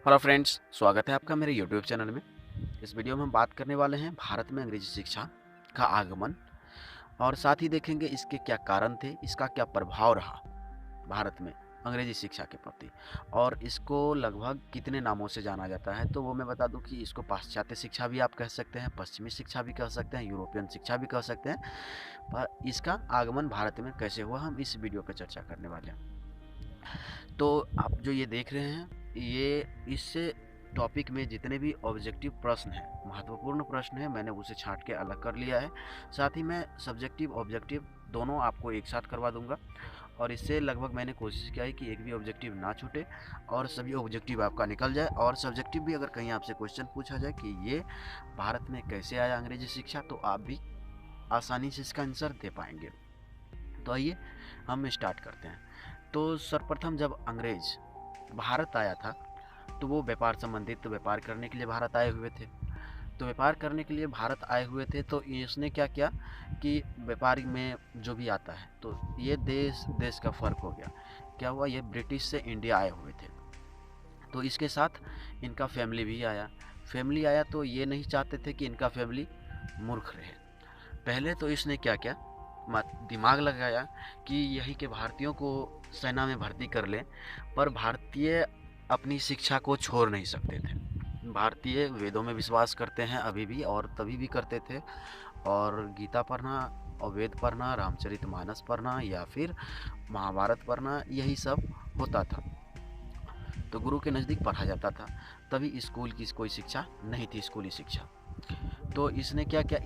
Hello friends, स्वागत है आपका मेरे यूट्यूब चैनल में। इस वीडियो में हम बात करने वाले हैं भारत में अंग्रेजी शिक्षा का आगमन और साथ ही देखेंगे इसके क्या कारण थे, इसका क्या प्रभाव रहा भारत में अंग्रेजी शिक्षा के प्रति और इसको लगभग कितने नामों से जाना जाता है। तो वो मैं बता दूं कि इसको पाश्चात्य शिक्षा भी आप कह सकते हैं, पश्चिमी शिक्षा भी कह सकते हैं, यूरोपियन शिक्षा भी कह सकते हैं। पर इसका आगमन भारत में कैसे हुआ, हम इस वीडियो पर चर्चा करने वाले हैं। तो आप जो ये देख रहे हैं, ये इससे टॉपिक में जितने भी ऑब्जेक्टिव प्रश्न हैं, महत्वपूर्ण प्रश्न हैं, मैंने उसे छांट के अलग कर लिया है। साथ ही मैं सब्जेक्टिव ऑब्जेक्टिव दोनों आपको एक साथ करवा दूंगा और इससे लगभग मैंने कोशिश किया है कि एक भी ऑब्जेक्टिव ना छूटे और सभी ऑब्जेक्टिव आपका निकल जाए। और सब्जेक्टिव भी अगर कहीं आपसे क्वेश्चन पूछा जाए कि ये भारत में कैसे आया अंग्रेजी शिक्षा, तो आप भी आसानी से इसका आंसर दे पाएंगे। तो आइए हम स्टार्ट करते हैं। तो सर्वप्रथम जब अंग्रेज भारत आया था तो वो व्यापार संबंधित तो व्यापार करने के लिए भारत आए हुए थे। तो व्यापार करने के लिए भारत आए हुए थे तो इसने क्या किया कि व्यापार में जो भी आता है तो ये देश देश का फ़र्क हो गया। क्या हुआ, ये ब्रिटिश से इंडिया आए हुए थे तो इसके साथ इनका फैमिली भी आया। फैमिली आया तो ये नहीं चाहते थे कि इनका फैमिली मूर्ख रहे। पहले तो इसने क्या किया, दिमाग लगाया कि यही के भारतीयों को सेना में भर्ती कर लें, पर भारतीय अपनी शिक्षा को छोड़ नहीं सकते थे। भारतीय वेदों में विश्वास करते हैं अभी भी और तभी भी करते थे, और गीता पढ़ना और वेद पढ़ना, रामचरितमानस पढ़ना या फिर महाभारत पढ़ना, यही सब होता था। तो गुरु के नज़दीक पढ़ा जाता था, तभी स्कूल की कोई शिक्षा नहीं थी, स्कूली शिक्षा। तो इसने क्या किया,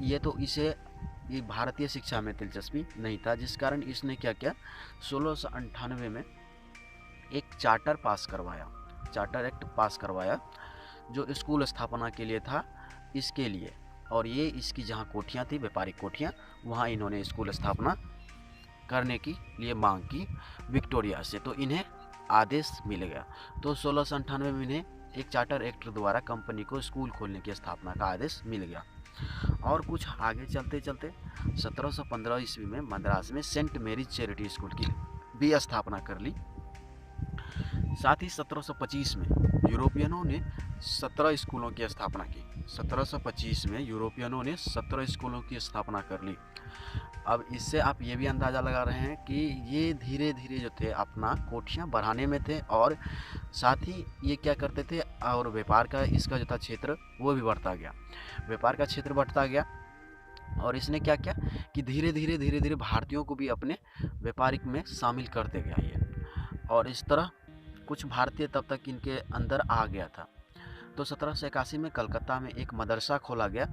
ये भारतीय शिक्षा में दिलचस्पी नहीं था, जिस कारण इसने क्या किया, 1698 में एक चार्टर पास करवाया, चार्टर एक्ट पास करवाया जो स्कूल स्थापना के लिए था, इसके लिए। और ये इसकी जहाँ कोठियाँ थी, व्यापारिक कोठियाँ, वहाँ इन्होंने स्कूल स्थापना करने की लिए मांग की विक्टोरिया से। तो इन्हें आदेश मिल गया। तो 1698 में इन्हें एक चार्टर एक्ट द्वारा कंपनी को स्कूल खोलने की स्थापना का आदेश मिल गया। और कुछ आगे चलते चलते 1715 ईस्वी में मद्रास में सेंट मेरीज चैरिटी स्कूल की भी स्थापना कर ली। साथ ही 1725 में यूरोपियनों ने 17 स्कूलों की स्थापना की। 1725 में यूरोपियनों ने 17 स्कूलों की स्थापना कर ली। अब इससे आप ये भी अंदाज़ा लगा रहे हैं कि ये धीरे धीरे जो थे अपना कोठियाँ बढ़ाने में थे और साथ ही ये क्या करते थे, और व्यापार का इसका जो था क्षेत्र वो भी बढ़ता गया, व्यापार का क्षेत्र बढ़ता गया। और इसने क्या किया कि धीरे धीरे भारतीयों को भी अपने व्यापारिक में शामिल करते गया ये, और इस तरह कुछ भारतीय तब तक इनके अंदर आ गया था। तो 1781 में कलकत्ता में एक मदरसा खोला गया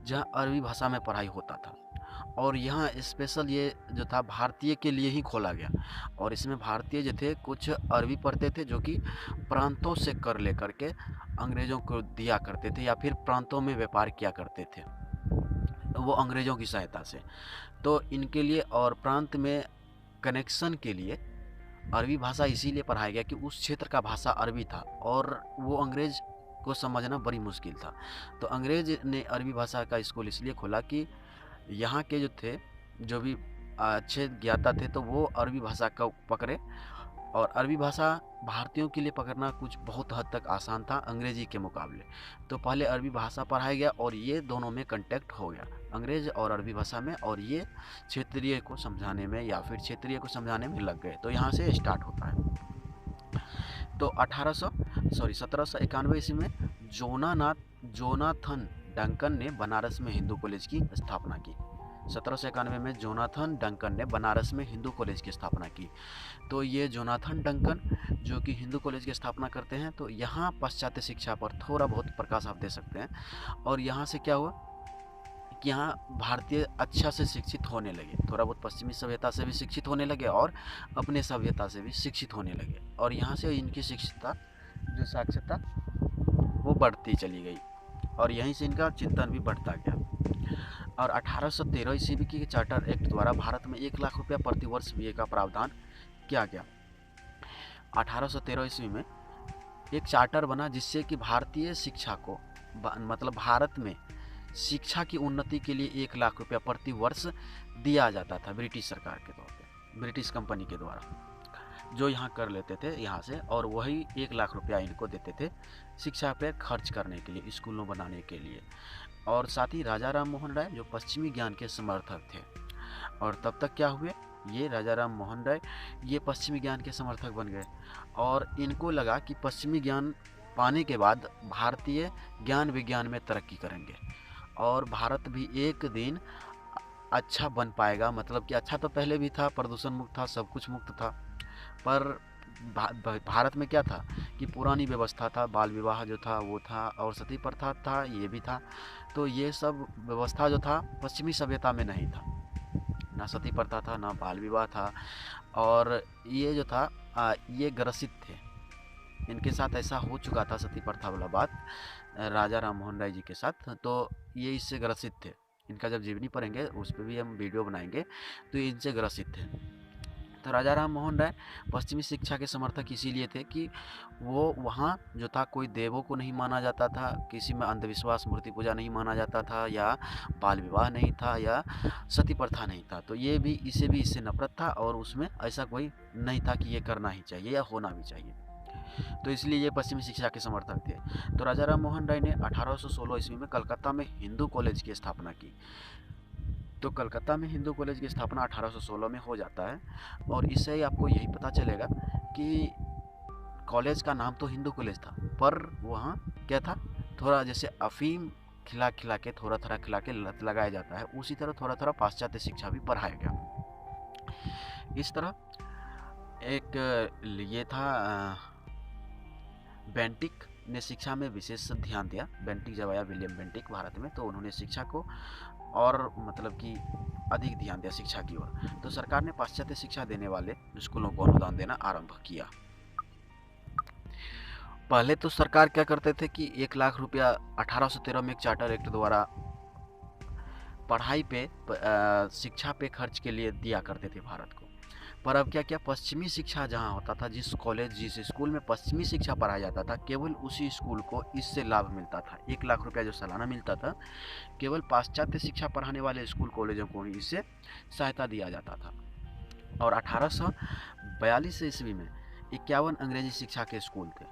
जहां अरबी भाषा में पढ़ाई होता था, और यहाँ स्पेशल ये जो था भारतीय के लिए ही खोला गया। और इसमें भारतीय जो थे कुछ अरबी पढ़ते थे, जो कि प्रांतों से कर लेकर के अंग्रेज़ों को दिया करते थे या फिर प्रांतों में व्यापार किया करते थे वो अंग्रेज़ों की सहायता से। तो इनके लिए और प्रांत में कनेक्शन के लिए अरबी भाषा इसीलिए पढ़ाया गया कि उस क्षेत्र का भाषा अरबी था और वो अंग्रेज़ को समझना बड़ी मुश्किल था। तो अंग्रेज़ ने अरबी भाषा का स्कूल इसलिए खोला कि यहाँ के जो थे, जो भी अच्छे ज्ञाता थे, तो वो अरबी भाषा का पकड़े। और अरबी भाषा भारतीयों के लिए पकड़ना कुछ बहुत हद तक आसान था अंग्रेजी के मुकाबले। तो पहले अरबी भाषा पढ़ाया गया और ये दोनों में कांटेक्ट हो गया, अंग्रेज़ और अरबी भाषा में, और ये क्षेत्रीय को समझाने में या फिर क्षेत्रीय को समझाने में लग गए। तो यहाँ से स्टार्ट होता है। तो 1791 ईस्वी में जोनाथन डंकन ने बनारस में हिंदू कॉलेज की स्थापना की। 1791 में जोनाथन डंकन ने बनारस में हिंदू कॉलेज की स्थापना की। तो ये जोनाथन डंकन जो कि हिंदू कॉलेज की स्थापना करते हैं, तो यहाँ पाश्चात्य शिक्षा पर थोड़ा बहुत प्रकाश आप दे सकते हैं। और यहाँ से क्या हुआ कि यहाँ भारतीय अच्छा से शिक्षित होने लगे, थोड़ा बहुत पश्चिमी सभ्यता से भी शिक्षित होने लगे और अपने सभ्यता से भी शिक्षित होने लगे, और यहाँ से इनकी शिक्षितता जो साक्षरता वो बढ़ती चली गई और यहीं से इनका चिंतन भी बढ़ता गया। और 1813 ईस्वी की चार्टर एक्ट द्वारा भारत में 1 लाख रुपया प्रति वर्ष बीए का प्रावधान किया गया। 1813 ईस्वी में एक चार्टर बना जिससे कि भारतीय शिक्षा को मतलब भारत में शिक्षा की उन्नति के लिए 1 लाख रुपया प्रति वर्ष दिया जाता था ब्रिटिश सरकार के तौर पे, ब्रिटिश कंपनी के द्वारा। जो यहाँ कर लेते थे यहाँ से, और वही 1 लाख रुपया इनको देते थे शिक्षा पे खर्च करने के लिए, स्कूलों बनाने के लिए। और साथ ही राजा राम मोहन राय जो पश्चिमी ज्ञान के समर्थक थे, और तब तक क्या हुए, ये राजा राम मोहन राय ये पश्चिमी ज्ञान के समर्थक बन गए, और इनको लगा कि पश्चिमी ज्ञान पाने के बाद भारतीय ज्ञान विज्ञान में तरक्की करेंगे और भारत भी एक दिन अच्छा बन पाएगा। मतलब कि अच्छा तो पहले भी था, प्रदूषण मुक्त था, सब कुछ मुक्त था, पर भारत में क्या था कि पुरानी व्यवस्था था, बाल विवाह जो था वो था, और सती प्रथा था, ये भी था। तो ये सब व्यवस्था जो था पश्चिमी सभ्यता में नहीं था, ना सती प्रथा था, ना बाल विवाह था, और ये जो था ये ग्रसित थे, इनके साथ ऐसा हो चुका था सती प्रथा वाला बात राजा राम मोहन राय जी के साथ, तो ये इससे ग्रसित थे। इनका जब जीवनी पढ़ेंगे उस पर भी हम वीडियो बनाएंगे, तो ये इनसे ग्रसित थे। तो राजा राम मोहन राय पश्चिमी शिक्षा के समर्थक इसीलिए थे कि वो वहाँ जो था कोई देवों को नहीं माना जाता था, किसी में अंधविश्वास मूर्ति पूजा नहीं माना जाता था, या बाल विवाह नहीं था, या सती प्रथा नहीं था। तो ये भी इससे नफरत था, और उसमें ऐसा कोई नहीं था कि ये करना ही चाहिए या होना भी चाहिए। तो इसलिए ये पश्चिमी शिक्षा के समर्थक थे। तो राजा राम मोहन राय ने 1816 ईस्वी में कलकत्ता में हिंदू कॉलेज की स्थापना की। तो कलकत्ता में हिंदू कॉलेज की स्थापना 1816 में हो जाता है, और इससे आपको यही पता चलेगा कि कॉलेज का नाम तो हिंदू कॉलेज था, पर वहाँ क्या था, थोड़ा जैसे अफीम खिला के थोड़ा खिला के लत लगाया जाता है, उसी तरह थोड़ा पाश्चात्य शिक्षा भी पढ़ाया गया। इस तरह एक ये था बेंटिक ने शिक्षा में विशेष ध्यान दिया। बेंटिक जब आया, विलियम बेंटिक भारत में, तो उन्होंने शिक्षा को और मतलब कि अधिक ध्यान दिया शिक्षा की ओर। तो सरकार ने पाश्चात्य शिक्षा देने वाले स्कूलों को अनुदान देना आरंभ किया। पहले तो सरकार क्या करते थे कि 1 लाख रुपया 1813 में एक चार्टर एक्ट द्वारा पढ़ाई पे शिक्षा पे खर्च के लिए दिया करते थे भारत को। पर अब क्या क्या पश्चिमी शिक्षा जहाँ होता था, जिस कॉलेज जिस स्कूल में पश्चिमी शिक्षा पढ़ाया जाता था, केवल उसी स्कूल को इससे लाभ मिलता था। 1 लाख रुपया जो सालाना मिलता था, केवल पाश्चात्य शिक्षा पढ़ाने वाले स्कूल कॉलेजों को ही इससे सहायता दिया जाता था। और 1842 ईस्वी में 51 अंग्रेजी शिक्षा के स्कूल थे।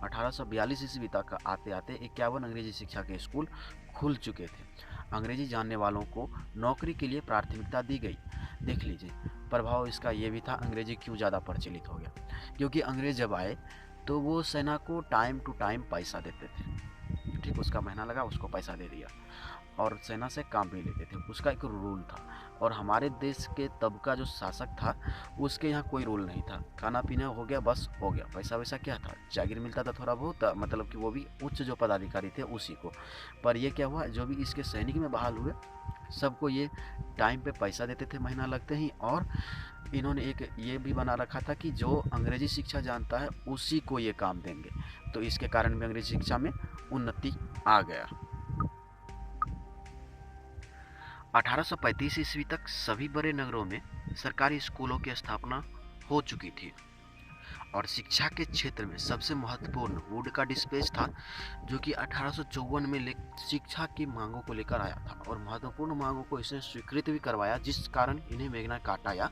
1842 ईस्वी तक आते आते 51 अंग्रेजी शिक्षा के स्कूल खुल चुके थे। अंग्रेजी जानने वालों को नौकरी के लिए प्राथमिकता दी गई। देख लीजिए प्रभाव इसका ये भी था, अंग्रेजी क्यों ज़्यादा प्रचलित हो गया, क्योंकि अंग्रेज जब आए तो वो सेना को टाइम टू टाइम पैसा देते थे। ठीक, उसका महीना लगा, उसको पैसा दे दिया, और सेना से काम भी लेते थे, उसका एक रूल था। और हमारे देश के तब का जो शासक था उसके यहाँ कोई रूल नहीं था, खाना पीना हो गया बस हो गया, पैसा वैसा क्या था, जागीर मिलता था थोड़ा बहुत, मतलब कि वो भी उच्च जो पदाधिकारी थे उसी को। पर ये क्या हुआ, जो भी इसके सैनिक में बहाल हुए सबको ये टाइम पे पैसा देते थे महीना लगते ही, और इन्होंने एक ये भी बना रखा था कि जो अंग्रेजी शिक्षा जानता है उसी को ये काम देंगे। तो इसके कारण भी अंग्रेजी शिक्षा में उन्नति आ गया। 1835 ईस्वी तक सभी बड़े नगरों में सरकारी स्कूलों की स्थापना हो चुकी थी, और शिक्षा के क्षेत्र में सबसे महत्वपूर्ण वुड का डिस्पेच था, जो कि 1854 में शिक्षा की मांगों को लेकर आया था, और महत्वपूर्ण मांगों को इसने स्वीकृत भी करवाया, जिस कारण इन्हें मैग्ना कार्टा या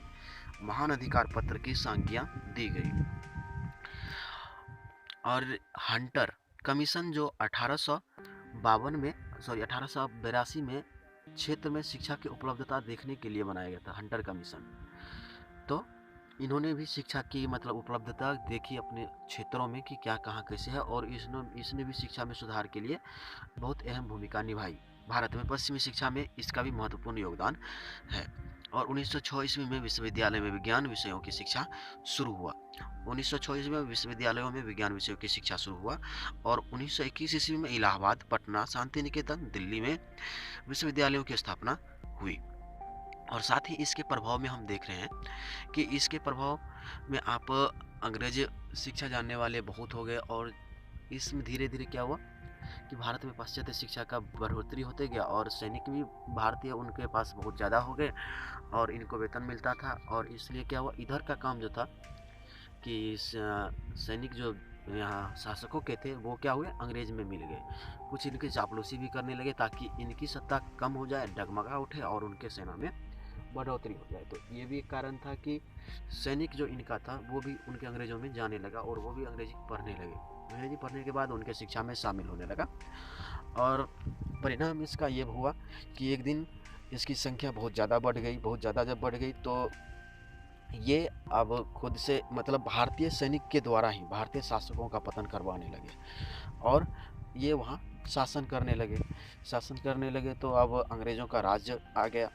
महान अधिकार पत्र की संज्ञा दी गई। और हंटर कमीशन जो 1882 में क्षेत्र में शिक्षा की उपलब्धता देखने के लिए बनाया गया था, हंटर कमीशन। तो इन्होंने भी शिक्षा की मतलब उपलब्धता देखी अपने क्षेत्रों में कि क्या कहाँ कैसे है, और इसने भी शिक्षा में सुधार के लिए बहुत अहम भूमिका निभाई। भारत में पश्चिमी शिक्षा में इसका भी महत्वपूर्ण योगदान है। और 1906 ईस्वी में विश्वविद्यालय में विज्ञान विषयों की शिक्षा शुरू हुआ। 1906 ईस्वी में विश्वविद्यालयों में विज्ञान विषयों की शिक्षा शुरू हुआ, और 1921 ईस्वी में इलाहाबाद, पटना, शांति निकेतन, दिल्ली में विश्वविद्यालयों की स्थापना हुई। और साथ ही इसके प्रभाव में हम देख रहे हैं कि इसके प्रभाव में आप अंग्रेजी शिक्षा जानने वाले बहुत हो गए, और इसमें धीरे धीरे क्या हुआ कि भारत में पाश्चात्य शिक्षा का बढ़ोतरी होते गया, और सैनिक भी भारतीय उनके पास बहुत ज़्यादा हो गए, और इनको वेतन मिलता था। और इसलिए क्या हुआ, इधर का काम जो था कि सैनिक जो यहाँ शासकों के थे वो क्या हुए, अंग्रेज में मिल गए। कुछ इनकी चापलूसी भी करने लगे ताकि इनकी सत्ता कम हो जाए, डगमगा उठे और उनके सेना में बढ़ोतरी हो जाए। तो ये भी एक कारण था कि सैनिक जो इनका था वो भी उनके अंग्रेज़ों में जाने लगा और वो भी अंग्रेजी पढ़ने लगे। अंग्रेजी पढ़ने के बाद उनके शिक्षा में शामिल होने लगा और परिणाम इसका ये हुआ कि एक दिन इसकी संख्या बहुत ज़्यादा बढ़ गई। बहुत ज़्यादा जब बढ़ गई तो ये अब खुद से मतलब भारतीय सैनिक के द्वारा ही भारतीय शासकों का पतन करवाने लगे और ये वहाँ शासन करने लगे। शासन करने लगे तो अब अंग्रेज़ों का राज्य आ गया।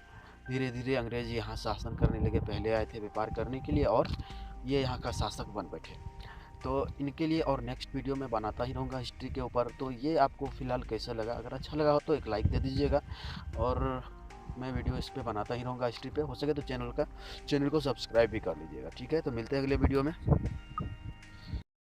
धीरे धीरे अंग्रेज़ यहाँ शासन करने लगे। पहले आए थे व्यापार करने के लिए और ये यहाँ का शासक बन बैठे। तो इनके लिए और नेक्स्ट वीडियो में बनाता ही रहूँगा हिस्ट्री के ऊपर। तो ये आपको फ़िलहाल कैसा लगा? अगर अच्छा लगा हो तो एक लाइक दे दीजिएगा और मैं वीडियो इस पे बनाता ही रहूँगा हिस्ट्री पे। हो सके तो चैनल को सब्सक्राइब भी कर लीजिएगा। ठीक है, तो मिलते हैं अगले वीडियो में।